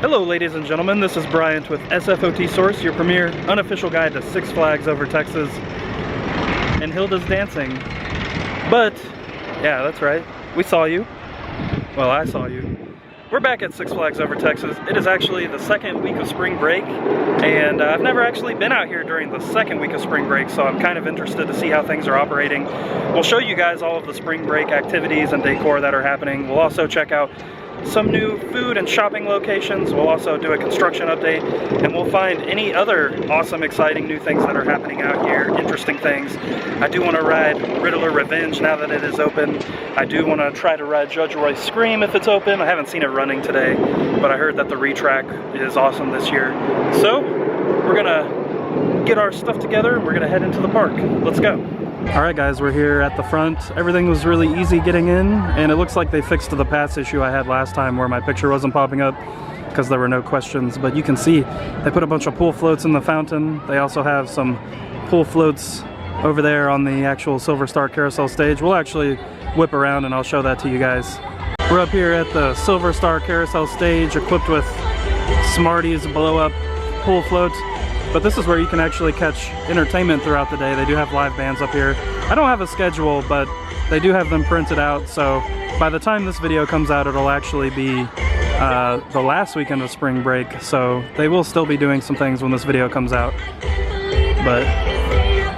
Hello ladies and gentlemen, this is Bryant with SFOT Source, your premier unofficial guide to Six Flags over Texas and Hilda's dancing. But, yeah, that's right, we saw you. Well, I saw you. We're back at Six Flags over Texas. It is actually the second week of spring break, and I've never actually been out here during the second week of spring break, so I'm kind of interested to see how things are operating. We'll show you guys all of the spring break activities and decor that are happening. We'll also check out some new food and shopping locations. We'll also do a construction update, and we'll find any other awesome, exciting new things that are happening out here, interesting things. I do want to ride Riddler Revenge now that it is open. I do want to try to ride Judge Roy's Scream if it's open. I haven't seen it running today, but I heard that the retrack is awesome this year. So we're gonna get our stuff together and we're gonna head into the park. Let's go. Alright guys, we're here at the front. Everything was really easy getting in, and it looks like they fixed the pass issue I had last time where my picture wasn't popping up because there were no questions. But you can see they put a bunch of pool floats in the fountain. They also have some pool floats over there on the actual Silver Star Carousel stage. We'll actually whip around and I'll show that to you guys. We're up here at the Silver Star Carousel stage equipped with Smarties blow-up pool float. But this is where you can actually catch entertainment throughout the day. They do have live bands up here. I don't have a schedule, but they do have them printed out. So by the time this video comes out, it'll actually be the last weekend of spring break. So they will still be doing some things when this video comes out. But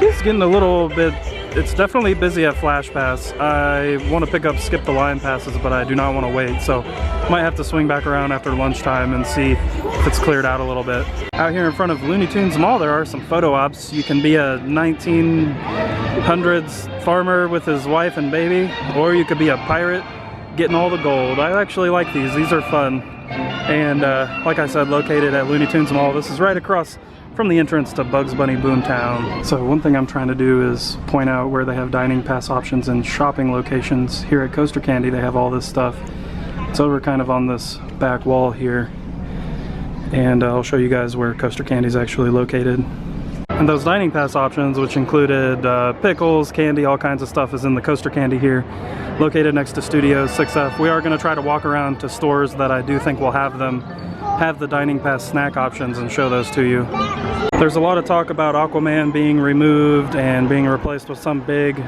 it's getting a little bit, it's definitely busy at Flash Pass. I want to pick up Skip the Line passes, but I do not want to wait. So might have to swing back around after lunchtime and see if it's cleared out a little bit. Out here in front of Looney Tunes Mall, there are some photo ops. You can be a 1900s farmer with his wife and baby, or you could be a pirate getting all the gold. I actually like these. These are fun. And like I said, located at Looney Tunes Mall. This is right across from the entrance to Bugs Bunny Boomtown. So one thing I'm trying to do is point out where they have dining pass options and shopping locations. Here at Coaster Candy, they have all this stuff. It's over kind of on this back wall here. And I'll show you guys where Coaster Candy is actually located. And those dining pass options, which included pickles, candy, all kinds of stuff, is in the Coaster Candy here, located next to Studio 6F. We are going to try to walk around to stores that I do think will have the dining pass snack options and show those to you. There's a lot of talk about Aquaman being removed and being replaced with some big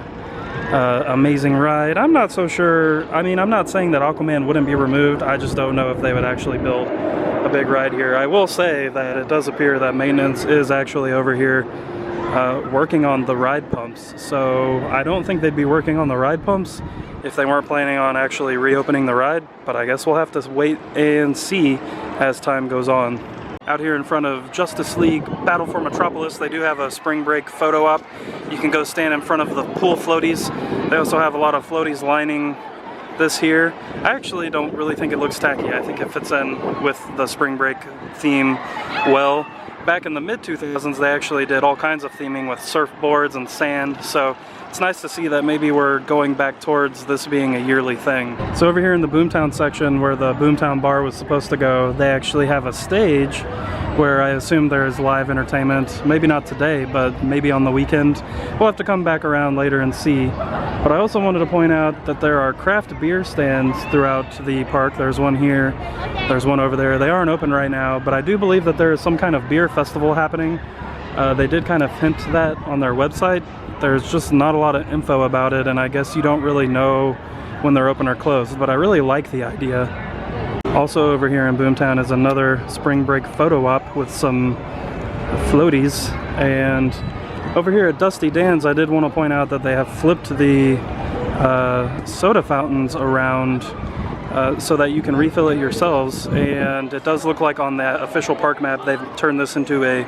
amazing ride. I'm not so sure. I mean, I'm not saying that Aquaman wouldn't be removed. I just don't know if they would actually build a big ride here. I will say that it does appear that maintenance is actually over here working on the ride pumps. So I don't think they'd be working on the ride pumps if they weren't planning on actually reopening the ride, but I guess we'll have to wait and see as time goes on. Out here in front of Justice League Battle for Metropolis, they do have a spring break photo op. You can go stand in front of the pool floaties. They also have a lot of floaties lining this here. I actually don't really think it looks tacky. I think it fits in with the spring break theme well. Back in the mid-2000s, they actually did all kinds of theming with surfboards and sand, so it's nice to see that maybe we're going back towards this being a yearly thing. So over here in the Boomtown section where the Boomtown bar was supposed to go, they actually have a stage where I assume there's live entertainment. Maybe not today, but maybe on the weekend. We'll have to come back around later and see. But I also wanted to point out that there are craft beer stands throughout the park. There's one here, there's one over there. They aren't open right now, but I do believe that there is some kind of beer festival happening. They did kind of hint that on their website. There's just not a lot of info about it, and I guess you don't really know when they're open or closed, but I really like the idea. Also over here in Boomtown is another spring break photo op with some floaties, and over here at Dusty Dan's, I did want to point out that they have flipped the soda fountains around so that you can refill it yourselves, and it does look like on the official park map they've turned this into a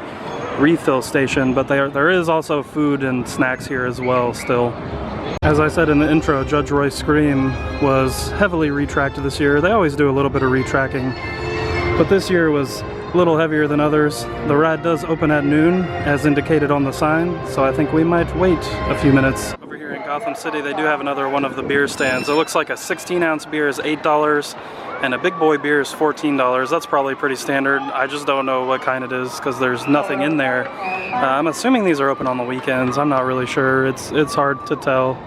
refill station, but there is also food and snacks here as well still. As I said in the intro, Judge Roy's Scream was heavily retracted this year. They always do a little bit of retracking, but this year was a little heavier than others. The ride does open at noon, as indicated on the sign, so I think we might wait a few minutes. Over here in Gotham City, they do have another one of the beer stands. It looks like a 16-ounce beer is $8, and a big boy beer is $14. That's probably pretty standard. I just don't know what kind it is because there's nothing in there. I'm assuming these are open on the weekends. I'm not really sure. It's hard to tell.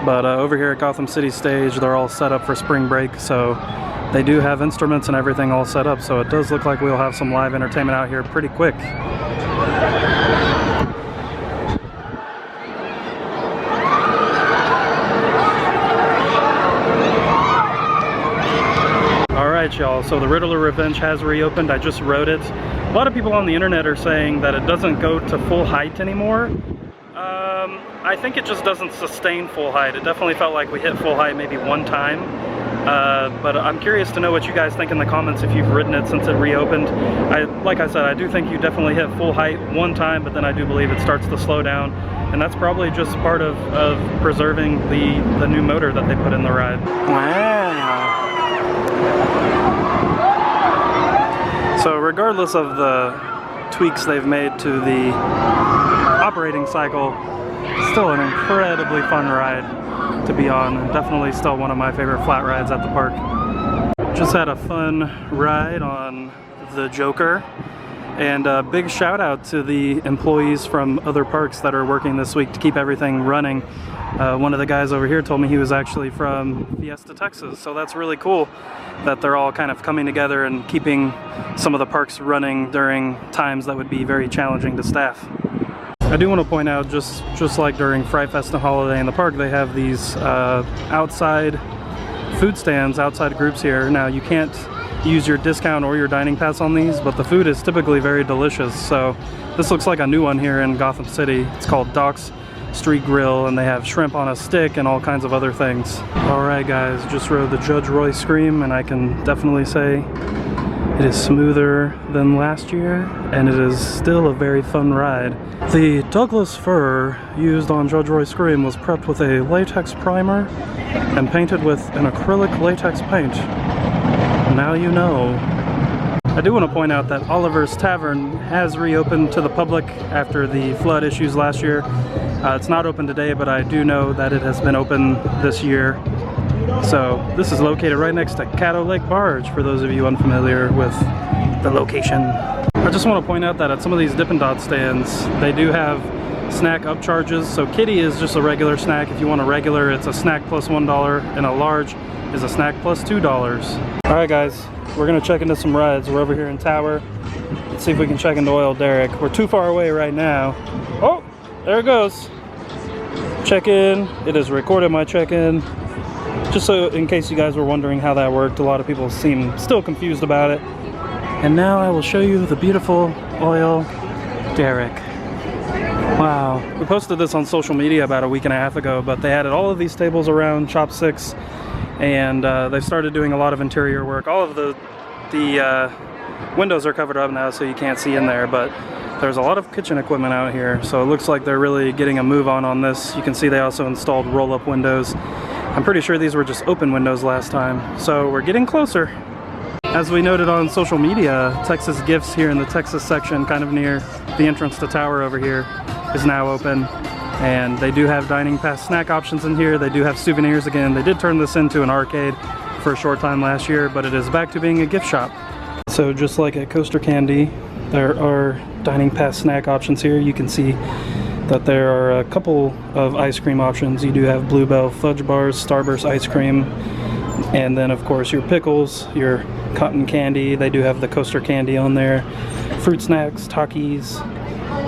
But over here at Gotham City Stage, they're all set up for spring break, so they do have instruments and everything all set up, so it does look like we'll have some live entertainment out here pretty quick. Alright y'all, so the Riddler Revenge has reopened. I just wrote it. A lot of people on the internet are saying that it doesn't go to full height anymore. I think it just doesn't sustain full height. It definitely felt like we hit full height maybe one time. But I'm curious to know what you guys think in the comments if you've ridden it since it reopened. Like I said, I do think you definitely hit full height one time, but then I do believe it starts to slow down. And that's probably just part of preserving the new motor that they put in the ride. Wow. So regardless of the tweaks they've made to the operating cycle, still an incredibly fun ride to be on. Definitely still one of my favorite flat rides at the park. Just had a fun ride on the Joker, and a big shout out to the employees from other parks that are working this week to keep everything running. One of the guys over here told me he was actually from Fiesta, Texas, so that's really cool that they're all kind of coming together and keeping some of the parks running during times that would be very challenging to staff. I do want to point out, just like during Fright Fest and Holiday in the park, they have these outside food stands, outside groups here. Now you can't use your discount or your dining pass on these, but the food is typically very delicious. So this looks like a new one here in Gotham City. It's called Doc's Street Grill, and they have shrimp on a stick and all kinds of other things. Alright guys, just rode the Judge Roy Scream, and I can definitely say it is smoother than last year, and it is still a very fun ride. The Douglas fir used on Judge Roy Scream was prepped with a latex primer and painted with an acrylic latex paint. Now you know. I do want to point out that Oliver's Tavern has reopened to the public after the flood issues last year. It's not open today, but I do know that it has been open this year. So this is located right next to Caddo Lake Barge, for those of you unfamiliar with the location. I just want to point out that at some of these Dippin' Dot stands, they do have snack upcharges. So Kitty is just a regular snack. If you want a regular, it's a snack plus $1, and a large is a snack plus $2. Alright guys, we're going to check into some rides. We're over here in Tower. Let's see if we can check into Oil Derrick. We're too far away right now. Oh, there it goes. Check-in. It has recorded my check-in. Just so in case you guys were wondering how that worked, a lot of people seem still confused about it. And now I will show you the beautiful Oil Derrick. Wow. We posted this on social media about a week and a half ago, but they added all of these tables around Shop 6, and they've started doing a lot of interior work. All of the windows are covered up now, so you can't see in there, but there's a lot of kitchen equipment out here, so it looks like they're really getting a move on this. You can see they also installed roll-up windows. I'm pretty sure these were just open windows last time, so we're getting closer. As we noted on social media, Texas Gifts here in the Texas section, kind of near the entrance to Tower over here, is now open. And they do have dining pass snack options in here. They do have souvenirs again. They did turn this into an arcade for a short time last year, but it is back to being a gift shop. So just like at Coaster Candy, there are dining pass snack options here. You can see that there are a couple of ice cream options. You do have Bluebell fudge bars, Starburst ice cream, and then of course your pickles, your cotton candy. They do have the Coaster Candy on there, fruit snacks, Takis,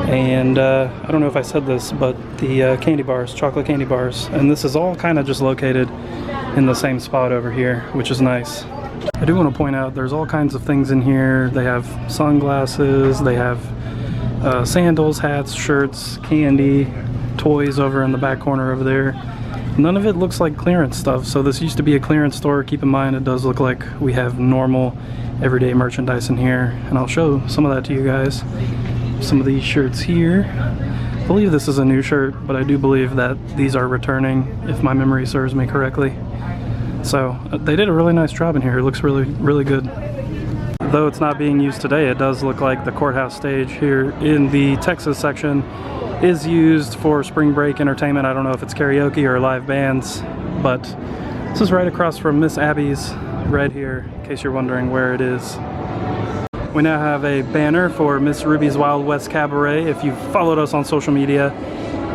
and I don't know if I said this, but the candy bars, chocolate candy bars. And this is all kind of just located in the same spot over here, which is nice. I do want to point out there's all kinds of things in here. They have sunglasses, they have sandals, hats, shirts, candy, toys over in the back corner over there. None of it looks like clearance stuff, so this used to be a clearance store. Keep in mind it does look like we have normal everyday merchandise in here, and I'll show some of that to you guys. Some of these shirts here. I believe this is a new shirt, but I do believe that these are returning, if my memory serves me correctly. So they did a really nice job in here. It looks really, really good. Though it's not being used today, it does look like the courthouse stage here in the Texas section is used for spring break entertainment. I don't know if it's karaoke or live bands, but this is right across from Miss Abby's right here, in case you're wondering where it is. We now have a banner for Miss Ruby's Wild West Cabaret. If you've followed us on social media,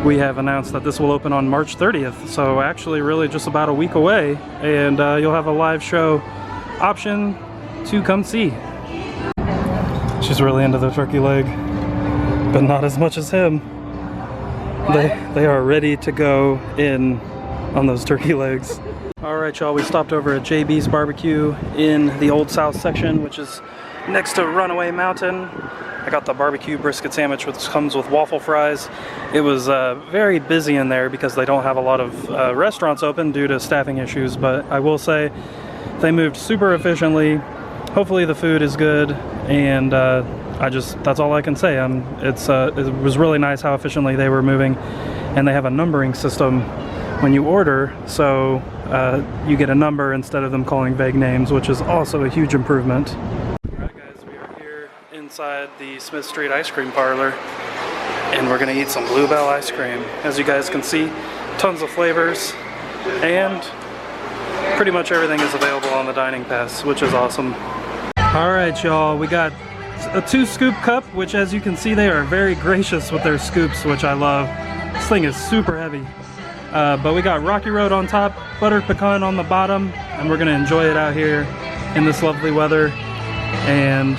we have announced that this will open on March 30th, so actually really just about a week away, and you'll have a live show option to come see. She's really into the turkey leg, but not as much as him. They are ready to go in on those turkey legs. Alright y'all, we stopped over at JB's Barbecue in the Old South section, which is next to Runaway Mountain. I got the barbecue brisket sandwich, which comes with waffle fries. It was very busy in there because they don't have a lot of restaurants open due to staffing issues, but I will say they moved super efficiently. Hopefully the food is good, and that's all I can say. It was really nice how efficiently they were moving, and they have a numbering system when you order, so you get a number instead of them calling vague names, which is also a huge improvement. Alright guys, we are here inside the Smith Street Ice Cream Parlor, and we're gonna eat some Bluebell ice cream. As you guys can see, tons of flavors, and pretty much everything is available on the dining pass, which is awesome. Alright y'all, we got a 2-scoop cup, which as you can see they are very gracious with their scoops, which I love. This thing is super heavy. But we got Rocky Road on top, buttered pecan on the bottom, and we're gonna enjoy it out here in this lovely weather. And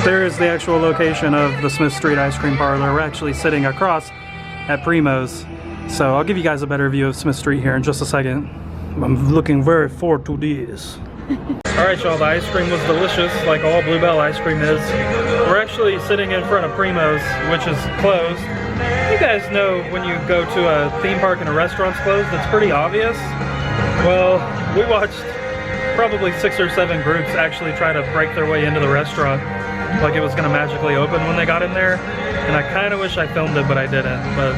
there is the actual location of the Smith Street Ice Cream Parlor. We're actually sitting across at Primo's. So I'll give you guys a better view of Smith Street here in just a second. I'm looking very forward to this. Alright y'all, the ice cream was delicious, like all Bluebell ice cream is. We're actually sitting in front of Primo's, which is closed. You guys know when you go to a theme park and a restaurant's closed, it's pretty obvious. Well, we watched probably 6 or 7 groups actually try to break their way into the restaurant like it was going to magically open when they got in there. And I kind of wish I filmed it, but I didn't. But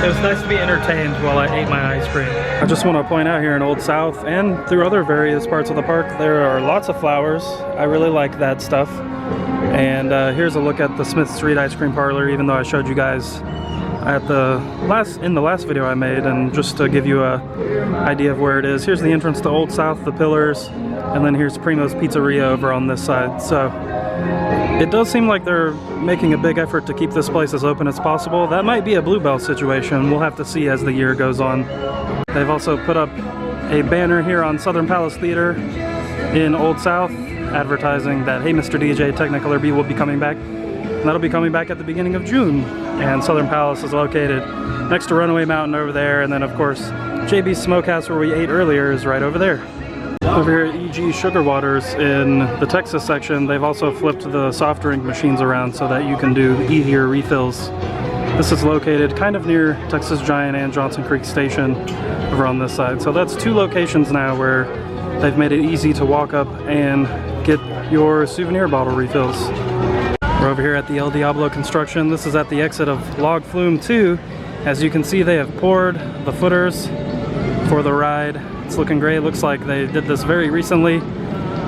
it was nice to be entertained while I ate my ice cream. I just want to point out here in Old South and through other various parts of the park, there are lots of flowers. I really like that stuff. And here's a look at the Smith Street Ice Cream Parlor, even though I showed you guys at in the last video I made, and just to give you a idea of where it is. Here's the entrance to Old South, the pillars, and then here's Primo's Pizzeria over on this side. So it does seem like they're making a big effort to keep this place as open as possible. That might be a Bluebell situation. We'll have to see as the year goes on. They've also put up a banner here on Southern Palace Theater in Old South advertising that, hey, Mr. DJ Technicolor B will be coming back. And that'll be coming back at the beginning of June. And Southern Palace is located next to Runaway Mountain over there. And then, of course, JB's Smokehouse, where we ate earlier, is right over there. Over here at EG Sugar Waters in the Texas section, they've also flipped the soft drink machines around so that you can do easier refills. This is located kind of near Texas Giant and Johnson Creek Station over on this side. So that's 2 locations now where they've made it easy to walk up and get your souvenir bottle refills. We're over here at the El Diablo construction. This is at the exit of Log Flume 2. As you can see, they have poured the footers for the ride. It's looking great. It looks like they did this very recently,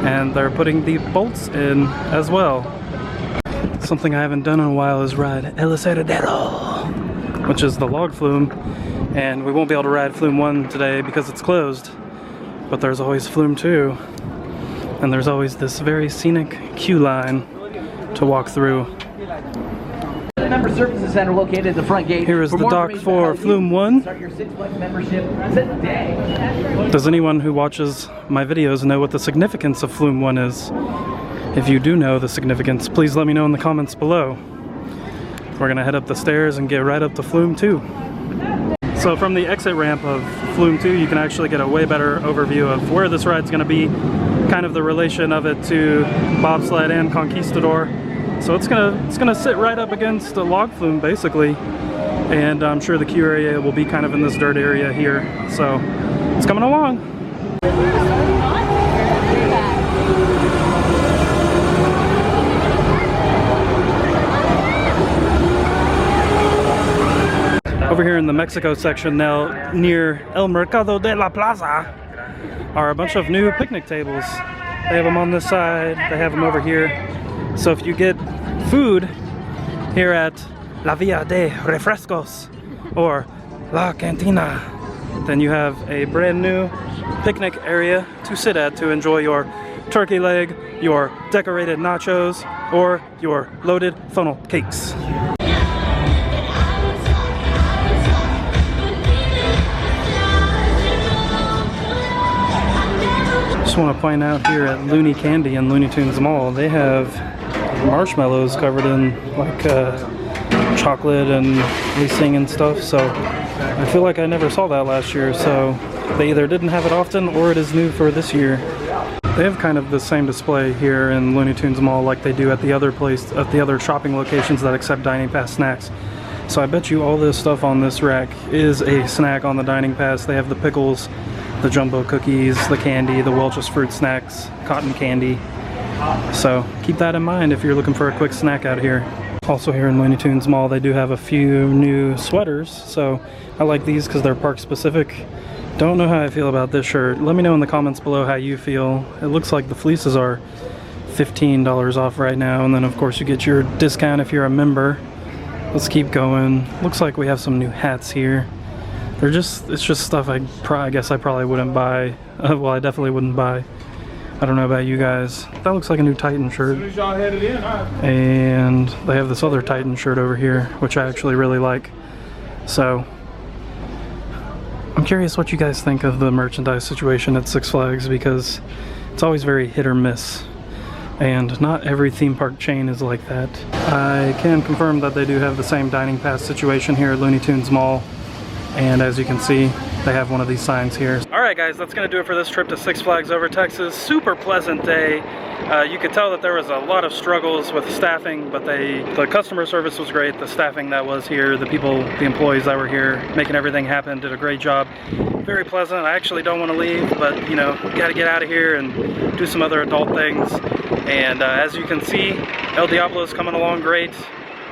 and they're putting the bolts in as well. Something I haven't done in a while is ride El Aserradero, which is the log flume, and we won't be able to ride Flume 1 today because it's closed, but there's always Flume 2, and there's always this very scenic queue line to walk through. The member services center located at the front gate. Here is the dock for Flume 1. Start your Six Flags membership today. Does anyone who watches my videos know what the significance of Flume 1 is? If you do know the significance, please let me know in the comments below. We're gonna head up the stairs and get right up to Flume 2. So from the exit ramp of Flume 2, you can actually get a way better overview of where this ride's gonna be, kind of the relation of it to bobsled and conquistador. So it's gonna sit right up against the log flume basically, and I'm sure the queue area will be kind of in this dirt area here. So it's coming along. Over here in the Mexico section now, near El Mercado de la Plaza, are a bunch of new picnic tables. They have them on this side, they have them over here. So if you get food here at La Villa de Refrescos or La Cantina, then you have a brand new picnic area to sit at to enjoy your turkey leg, your decorated nachos, or your loaded funnel cakes. just want to point out here at Looney Candy and Looney Tunes Mall, they have marshmallows covered in like chocolate and icing and stuff. So I feel like I never saw that last year. So they either didn't have it often or it is new for this year. They have kind of the same display here in Looney Tunes Mall like they do at the other shopping locations that accept dining pass snacks. So I bet you all this stuff on this rack is a snack on the dining pass. They have the pickles, the jumbo cookies, the candy, the Welch's fruit snacks, cotton candy. So keep that in mind if you're looking for a quick snack out here. Also here in Looney Tunes Mall, they do have a few new sweaters. So I like these because they're park specific. Don't know how I feel about this shirt. Let me know in the comments below how you feel. It looks like the fleeces are $15 off right now. And then of course you get your discount if you're a member. Let's keep going. Looks like we have some new hats here. It's just stuff I guess I probably wouldn't buy. Well, I definitely wouldn't buy. I don't know about you guys. That looks like a new Titan shirt. And they have this other Titan shirt over here, which I actually really like. So I'm curious what you guys think of the merchandise situation at Six Flags, because it's always very hit or miss. And not every theme park chain is like that. I can confirm that they do have the same dining pass situation here at Looney Tunes Mall. And as you can see, they have one of these signs here. Alright guys, that's going to do it for this trip to Six Flags Over Texas. Super pleasant day. You could tell that there was a lot of struggles with staffing, but the customer service was great. The staffing that was here, the employees that were here, making everything happen, did a great job. Very pleasant. I actually don't want to leave, but you know, got to get out of here and do some other adult things. And as you can see, El Diablo is coming along great.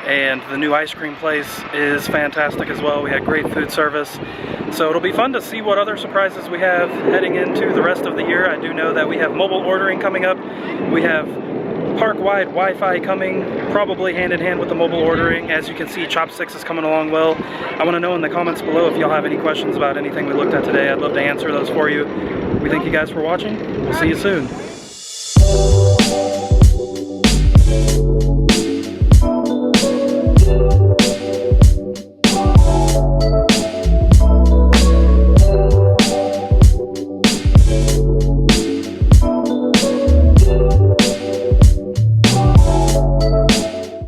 And the new ice cream place is fantastic as well. We had great food service. So it'll be fun to see what other surprises we have heading into the rest of the year. I do know that we have mobile ordering coming up. We have park-wide Wi-Fi coming, probably hand in hand with the mobile ordering. As you can see, Chopsticks is coming along well. I want to know in the comments below if y'all have any questions about anything we looked at today. I'd love to answer those for you. We thank you guys for watching. We'll see you soon.